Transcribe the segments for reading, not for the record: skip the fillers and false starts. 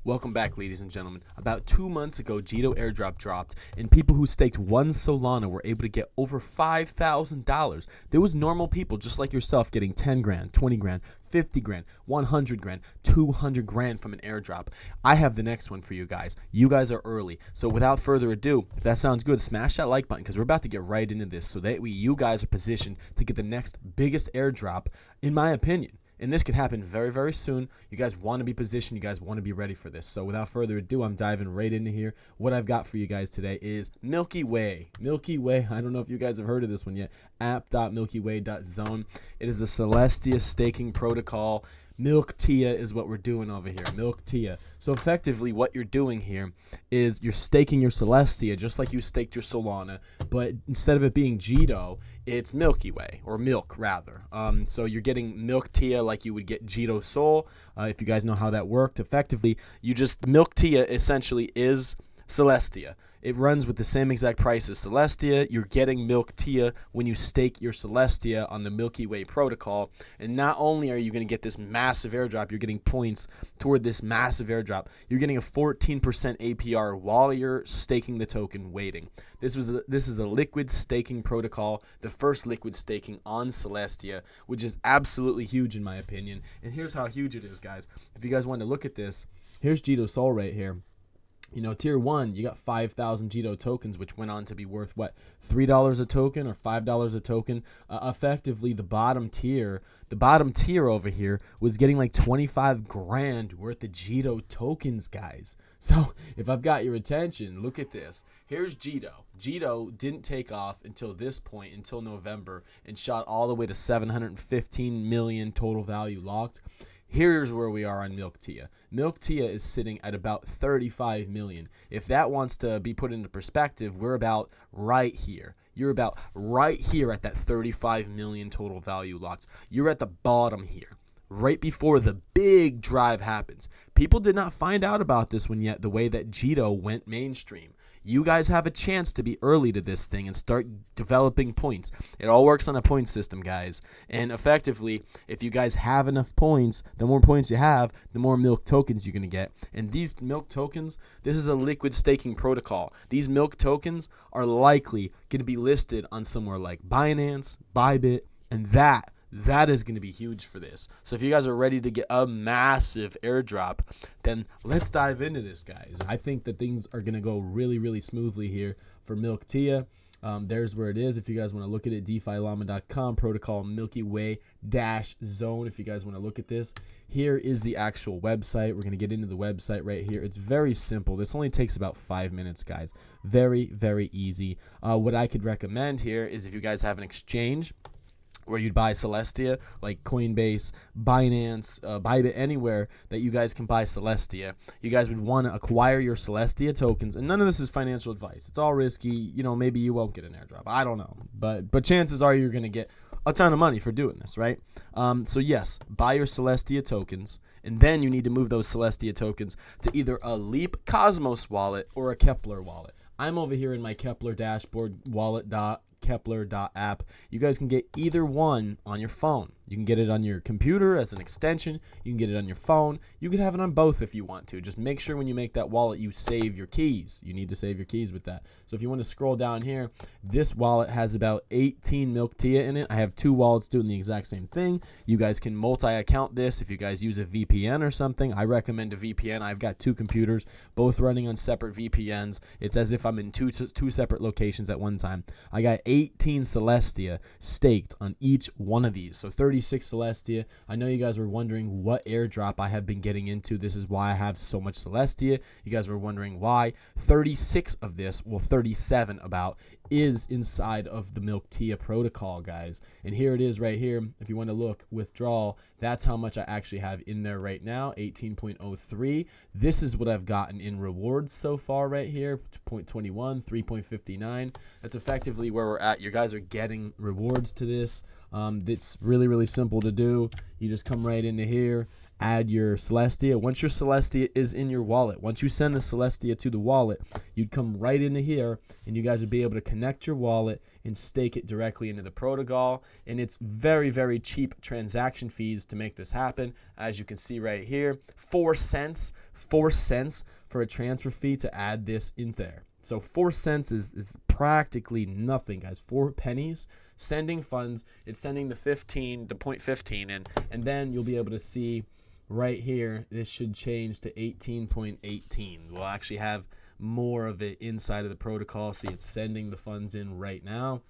Welcome back, ladies and gentlemen. About 2 months ago, Jito Airdrop dropped, and people who staked 1 Solana were able to get over $5,000. There was normal people just like yourself getting 10 grand, 20 grand, 50 grand, 100 grand, 200 grand from an airdrop. I have the next one for you guys. You guys are early. So without further ado, if that sounds good, smash that like button because we're about to get right into this so that you guys are positioned to get the next biggest airdrop, in my opinion. And this could happen very, very soon. You guys want to be positioned. You guys want to be ready for this. So without further ado, I'm diving right into here. What I've got for you guys today is Milky Way. Milky Way, I don't know if you guys have heard of this one yet. app.milkyway.zone. It is the Celestia staking protocol. milkTIA is what we're doing over here. milkTIA. So effectively what you're doing here is you're staking your Celestia just like you staked your Solana, but instead of it being Jito, it's Milky Way, or milk rather. So you're getting milkTIA like you would get Jito Sol. If you guys know how that worked, effectively you just milkTIA essentially is Celestia. It runs with the same exact price as Celestia. You're getting milkTIA when you stake your Celestia on the Milky Way protocol. And not only are you going to get this massive airdrop, you're getting points toward this massive airdrop. You're getting a 14% APR while you're staking the token waiting. This is a liquid staking protocol, the first liquid staking on Celestia, which is absolutely huge in my opinion. And here's how huge it is, guys. If you guys want to look at this, here's Jito Sol right here. You know, tier 1, you got 5,000 Jito tokens, which went on to be worth, what, $3 a token or $5 a token? Effectively, the bottom tier over here was getting like 25 grand worth of Jito tokens, guys. So if I've got your attention, look at this. Here's Jito. Jito didn't take off until this point, until November, and shot all the way to 715 million total value locked. Here's where we are on milkTIA. milkTIA is sitting at about 35 million. If that wants to be put into perspective, we're about right here. You're about right here at that 35 million total value locked. You're at the bottom here, right before the big drive happens. People did not find out about this one yet the way that Jito went mainstream. You guys have a chance to be early to this thing and start developing points. It all works on a point system, guys. And effectively, if you guys have enough points, the more points you have, the more milk tokens you're going to get. And these milk tokens, this is a liquid staking protocol. These milk tokens are likely going to be listed on somewhere like Binance, Bybit, and that is going to be huge for this. So if you guys are ready to get a massive airdrop, then let's dive into this, guys. I think that things are going to go really, really smoothly here for milkTIA. There's where it is. If you guys want to look at it, DeFiLlama.com, protocol milkyway-zone. If you guys want to look at this, here is the actual website. We're going to get into the website right here. It's very simple. This only takes about 5 minutes, guys. Very, very easy. What I could recommend here is if you guys have an exchange where you'd buy Celestia, like Coinbase, Binance, Bybit, anywhere that you guys can buy Celestia, you guys would want to acquire your Celestia tokens. And none of this is financial advice. It's all risky. You know, maybe you won't get an airdrop. I don't know. But chances are you're going to get a ton of money for doing this, right? So yes, buy your Celestia tokens, and then you need to move those Celestia tokens to either a Leap Cosmos wallet or a Kepler wallet. I'm over here in my Kepler dashboard wallet Kepler.app. You guys can get either one on your phone. You can get it on your computer as an extension. You can get it on your phone. You can have it on both if you want to. Just make sure when you make that wallet, you save your keys. You need to save your keys with that. So if you want to scroll down here, this wallet has about 18 milkTIA in it. I have 2 wallets doing the exact same thing. You guys can multi-account this if you guys use a VPN or something. I recommend a VPN. I've got 2 computers, both running on separate VPNs. It's as if I'm in two separate locations at one time. I got 18 Celestia staked on each one of these. So 36 Celestia. I know you guys were wondering what airdrop I have been getting into. This is why I have so much Celestia. You guys were wondering why. 36 of this, well 37 about, is inside of the milkTIA protocol, guys. And here it is right here. If you want to look, withdrawal, that's how much I actually have in there right now, 18.03. This is what I've gotten in rewards so far right here, 0.21, 3.59. That's effectively where we're at. You guys are getting rewards to this. It's really, really simple to do. You just come right into here add your Celestia. Once your Celestia is in your wallet, once you send the Celestia to the wallet, you'd come right into here, and you guys would be able to connect your wallet and stake it directly into the protocol. And it's very, very cheap transaction fees to make this happen. As you can see right here, 4 cents for a transfer fee to add this in there. So 4 cents is practically nothing, guys. 4 pennies sending funds. It's sending the 0.15 in, and then you'll be able to see right here, this should change to 18.18. We'll actually have more of it inside of the protocol. See, it's sending the funds in right now.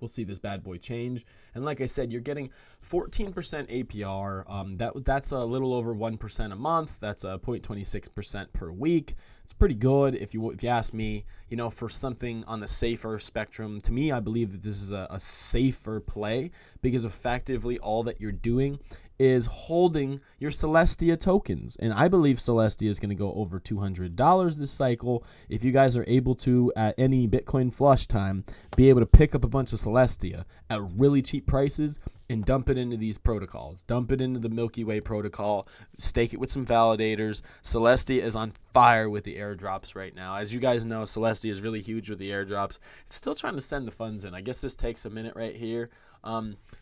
We'll see this bad boy change. And like I said, you're getting 14% APR. That's a little over 1% a month. That's a 0.26% per week. It's pretty good if you ask me, you know, for something on the safer spectrum. To me, I believe that this is a safer play, because effectively all that you're doing is holding your Celestia tokens. And I believe Celestia is going to go over $200 this cycle. If you guys are able to, at any Bitcoin flush time, be able to pick up a bunch of Celestia at really cheap prices and dump it into these protocols. Dump it into the Milky Way protocol, stake it with some validators. Celestia is on fire with the airdrops right now. As you guys know, Celestia is really huge with the airdrops. It's still trying to send the funds in. I guess this takes a minute right here.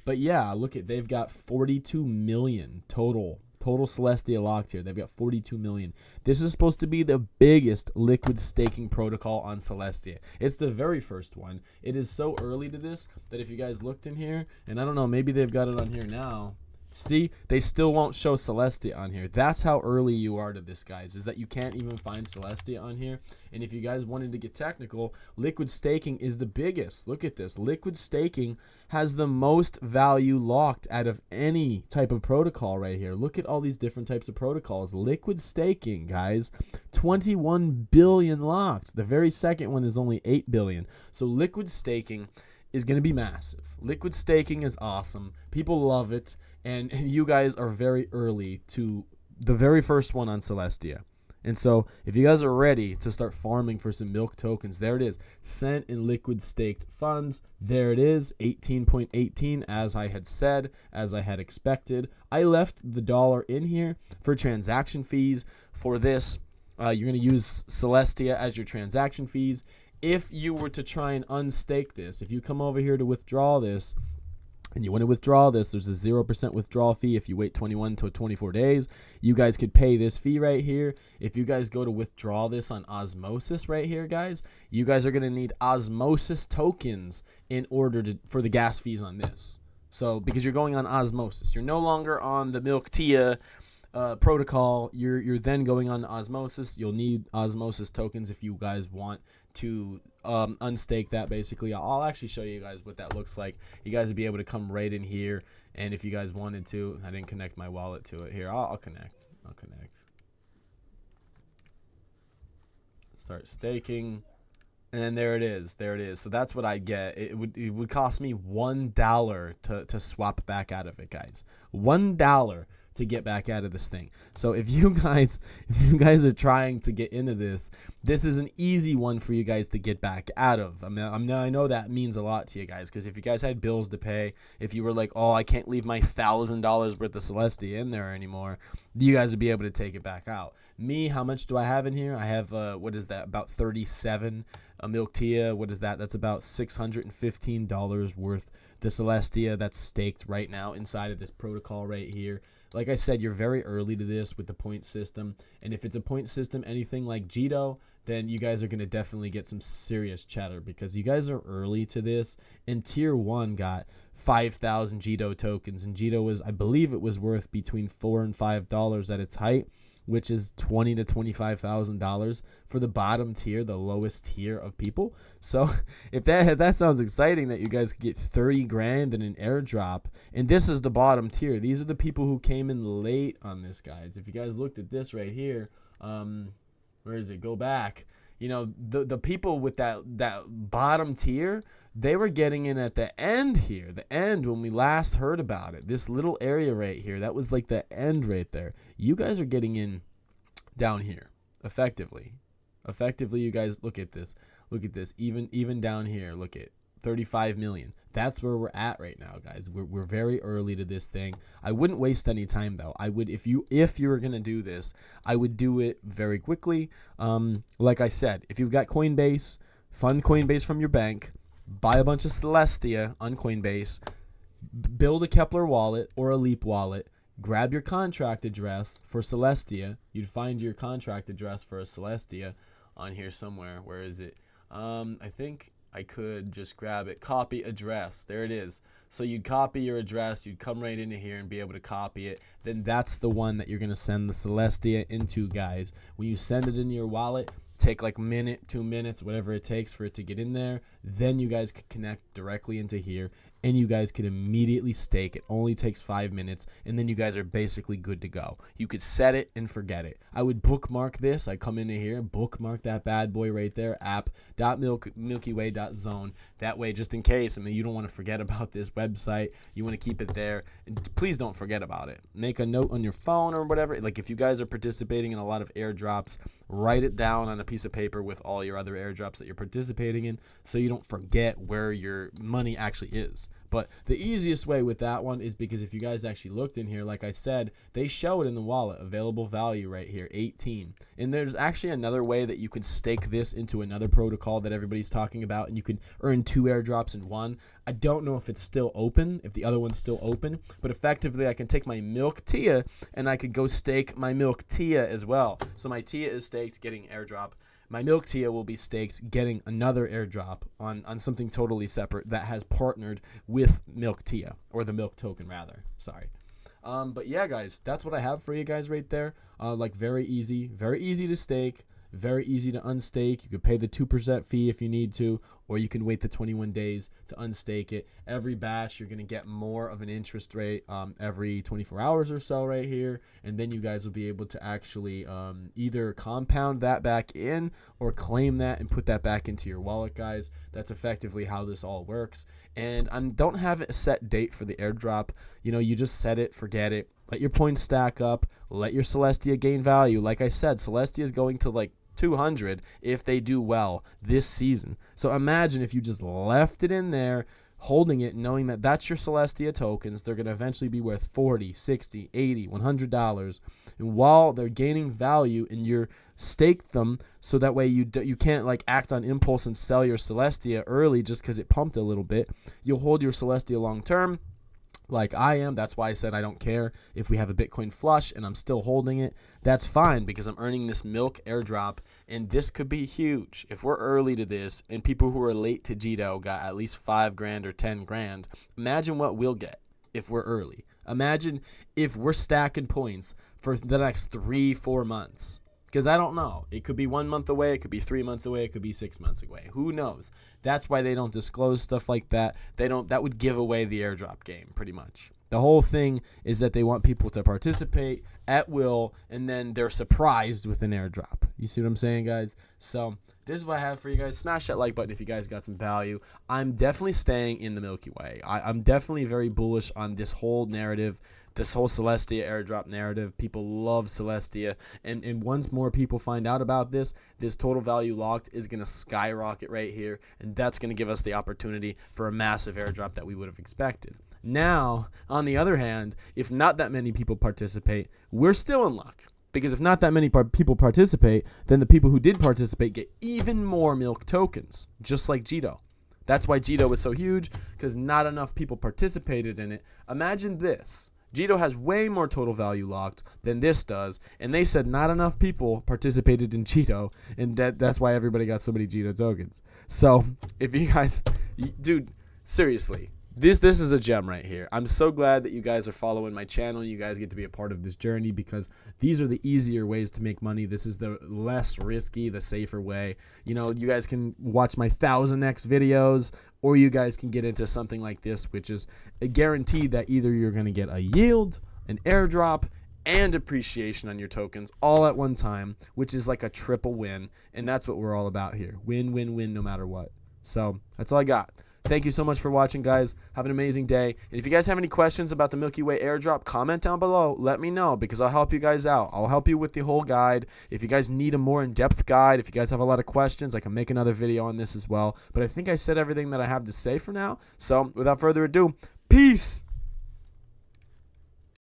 But yeah, look at, they've got 42 million total Celestia locked here. They've got 42 million. This is supposed to be the biggest liquid staking protocol on Celestia. It's the very first one. It is so early to this that if you guys looked in here, and I don't know, maybe they've got it on here now. See, they still won't show Celestia on here. That's how early you are to this, guys, is that you can't even find Celestia on here. And if you guys wanted to get technical, liquid staking is the biggest. Look at this. Liquid staking has the most value locked out of any type of protocol right here. Look at all these different types of protocols. Liquid staking, guys, 21 billion locked. The very second one is only 8 billion. So liquid staking is going to be massive. Liquid staking is awesome. People love it. And you guys are very early to the very first one on Celestia. And so if you guys are ready to start farming for some milk tokens, there it is. Sent in liquid staked funds. There it is, 18.18, as I had said, as I had expected. I left the dollar in here for transaction fees for this. You're going to use Celestia as your transaction fees. If you were to try and unstake this, if you come over here to withdraw this, and you want to withdraw this, there's a 0% withdrawal fee if you wait 21 to 24 days. You guys could pay this fee right here. If you guys go to withdraw this on Osmosis right here, guys, you guys are going to need Osmosis tokens in order for the gas fees on this. So because you're going on Osmosis, you're no longer on the milkTIA protocol. You're then going on Osmosis. You'll need Osmosis tokens if you guys want to unstake that. Basically, I'll actually show you guys what that looks like. You guys would be able to come right in here, and if you guys wanted to, I didn't connect my wallet to it here. I'll connect. Start staking, and there it is. So that's what I get. It would cost me $1 to swap back out of it, guys. $1 to get back out of this thing. So if you guys are trying to get into this is an easy one for you guys to get back out of. I mean, I know that means a lot to you guys, because if you guys had bills to pay, if you were like, oh, I can't leave my $1,000 worth of Celestia in there anymore, you guys would be able to take it back out. Me, how much do I have in here? I have what is that, about 37 milkTIA. What is that? That's about $615 worth the Celestia that's staked right now inside of this protocol right here. Like I said, you're very early to this with the point system. And if it's a point system, anything like Jito, then you guys are going to definitely get some serious chatter, because you guys are early to this. And Tier 1 got 5,000 Jito tokens. And Jito was, I believe it was worth between $4 and $5 at its height, which is $20,000 to $25,000 for the bottom tier, the lowest tier of people. So if that sounds exciting, that you guys could get 30 grand in an airdrop, and this is the bottom tier. These are the people who came in late on this, guys. If you guys looked at this right here, where is it? Go back. You know, the people with that bottom tier, they were getting in at the end here. The end when we last heard about it. This little area right here, that was like the end right there. You guys are getting in down here, effectively. Effectively, you guys, look at this. Look at this. Even down here, look at 35 million. That's where we're at right now, guys. We're very early to this thing. I wouldn't waste any time though. I would, if you were gonna do this, I would do it very quickly. Like I said, if you've got Coinbase, fund Coinbase from your bank, buy a bunch of Celestia on Coinbase, build a Kepler wallet or a Leap wallet, grab your contract address for Celestia. You'd find your contract address for a Celestia on here somewhere. Where is it? I think I could just grab it. Copy address. There it is. So you'd copy your address. You'd come right into here and be able to copy it. Then that's the one that you're going to send the Celestia into, guys. When you send it into your wallet, take like a minute, 2 minutes, whatever it takes for it to get in there. Then you guys can connect directly into here, and you guys can immediately stake. It only takes 5 minutes, and then you guys are basically good to go. You could set it and forget it. I would bookmark this. I come into here, bookmark that bad boy right there, app.milkyway.zone. That way, just in case, I mean, you don't want to forget about this website. You want to keep it there. And please don't forget about it. Make a note on your phone or whatever. Like if you guys are participating in a lot of airdrops, write it down on a piece of paper with all your other airdrops that you're participating in so you don't forget where your money actually is. But the easiest way with that one is because if you guys actually looked in here, like I said, they show it in the wallet, available value right here, 18. And there's actually another way that you could stake this into another protocol that everybody's talking about, and you can earn 2 airdrops in one. I don't know if it's still open, if the other one's still open, but effectively I can take my milkTIA and I could go stake my milkTIA as well. So my TIA is staked, getting airdrop. My milkTIA will be staked, getting another airdrop on something totally separate that has partnered with milkTIA, or the milk token rather. Sorry. But yeah, guys, that's what I have for you guys right there. Like very easy to stake, very easy to unstake. You could pay the 2% fee if you need to, or you can wait the 21 days to unstake it. Every batch, you're going to get more of an interest rate every 24 hours or so right here. And then you guys will be able to actually either compound that back in or claim that and put that back into your wallet, guys. That's effectively how this all works. And I don't have a set date for the airdrop. You know, you just set it, forget it. Let your points stack up. Let your Celestia gain value. Like I said, Celestia is going to like 200 if they do well this season. So imagine if you just left it in there, holding it, knowing that that's your Celestia tokens. They're going to eventually be worth 40, 60, 80, $100. And while they're gaining value, and you're staked them so that way you can't like act on impulse and sell your Celestia early just because it pumped a little bit. You'll hold your Celestia long term, like I am. That's why I said I don't care if we have a Bitcoin flush and I'm still holding it. That's fine because I'm earning this milk airdrop, and this could be huge. If we're early to this and people who are late to Jito got at least 5 grand or 10 grand, imagine what we'll get if we're early. Imagine if we're stacking points for the next 3-4 months. Because I don't know. It could be 1 month away. It could be 3 months away. It could be 6 months away. Who knows? That's why they don't disclose stuff like that. That would give away the airdrop game pretty much. The whole thing is that they want people to participate at will, and then they're surprised with an airdrop. You see what I'm saying, guys? So this is what I have for you guys. Smash that like button if you guys got some value. I'm definitely staying in the Milky Way. I'm definitely very bullish on this whole narrative. This whole Celestia airdrop narrative. People love Celestia. And once more people find out about this total value locked is going to skyrocket right here. And that's going to give us the opportunity for a massive airdrop that we would have expected. Now, on the other hand, if not that many people participate, we're still in luck. Because if not that many people participate, then the people who did participate get even more milk tokens, just like Jito. That's why Jito was so huge, because not enough people participated in it. Imagine this. Jito has way more total value locked than this does, and they said not enough people participated in Jito, and that's why everybody got so many Jito tokens. So, if you guys, dude, seriously, this is a gem right here. I'm so glad that you guys are following my channel. You guys get to be a part of this journey because these are the easier ways to make money. This is the less risky, the safer way. You know, you guys can watch my 1000x videos, or you guys can get into something like this, which is a guarantee that either you're going to get a yield, an airdrop, and appreciation on your tokens all at one time, which is like a triple win. And that's what we're all about here. Win, win, win, no matter what. So that's all I got. Thank you so much for watching, guys. Have an amazing day. And if you guys have any questions about the Milky Way airdrop, comment down below. Let me know, because I'll help you guys out. I'll help you with the whole guide. If you guys need a more in-depth guide, if you guys have a lot of questions, I can make another video on this as well. But I think I said everything that I have to say for now. So without further ado, peace.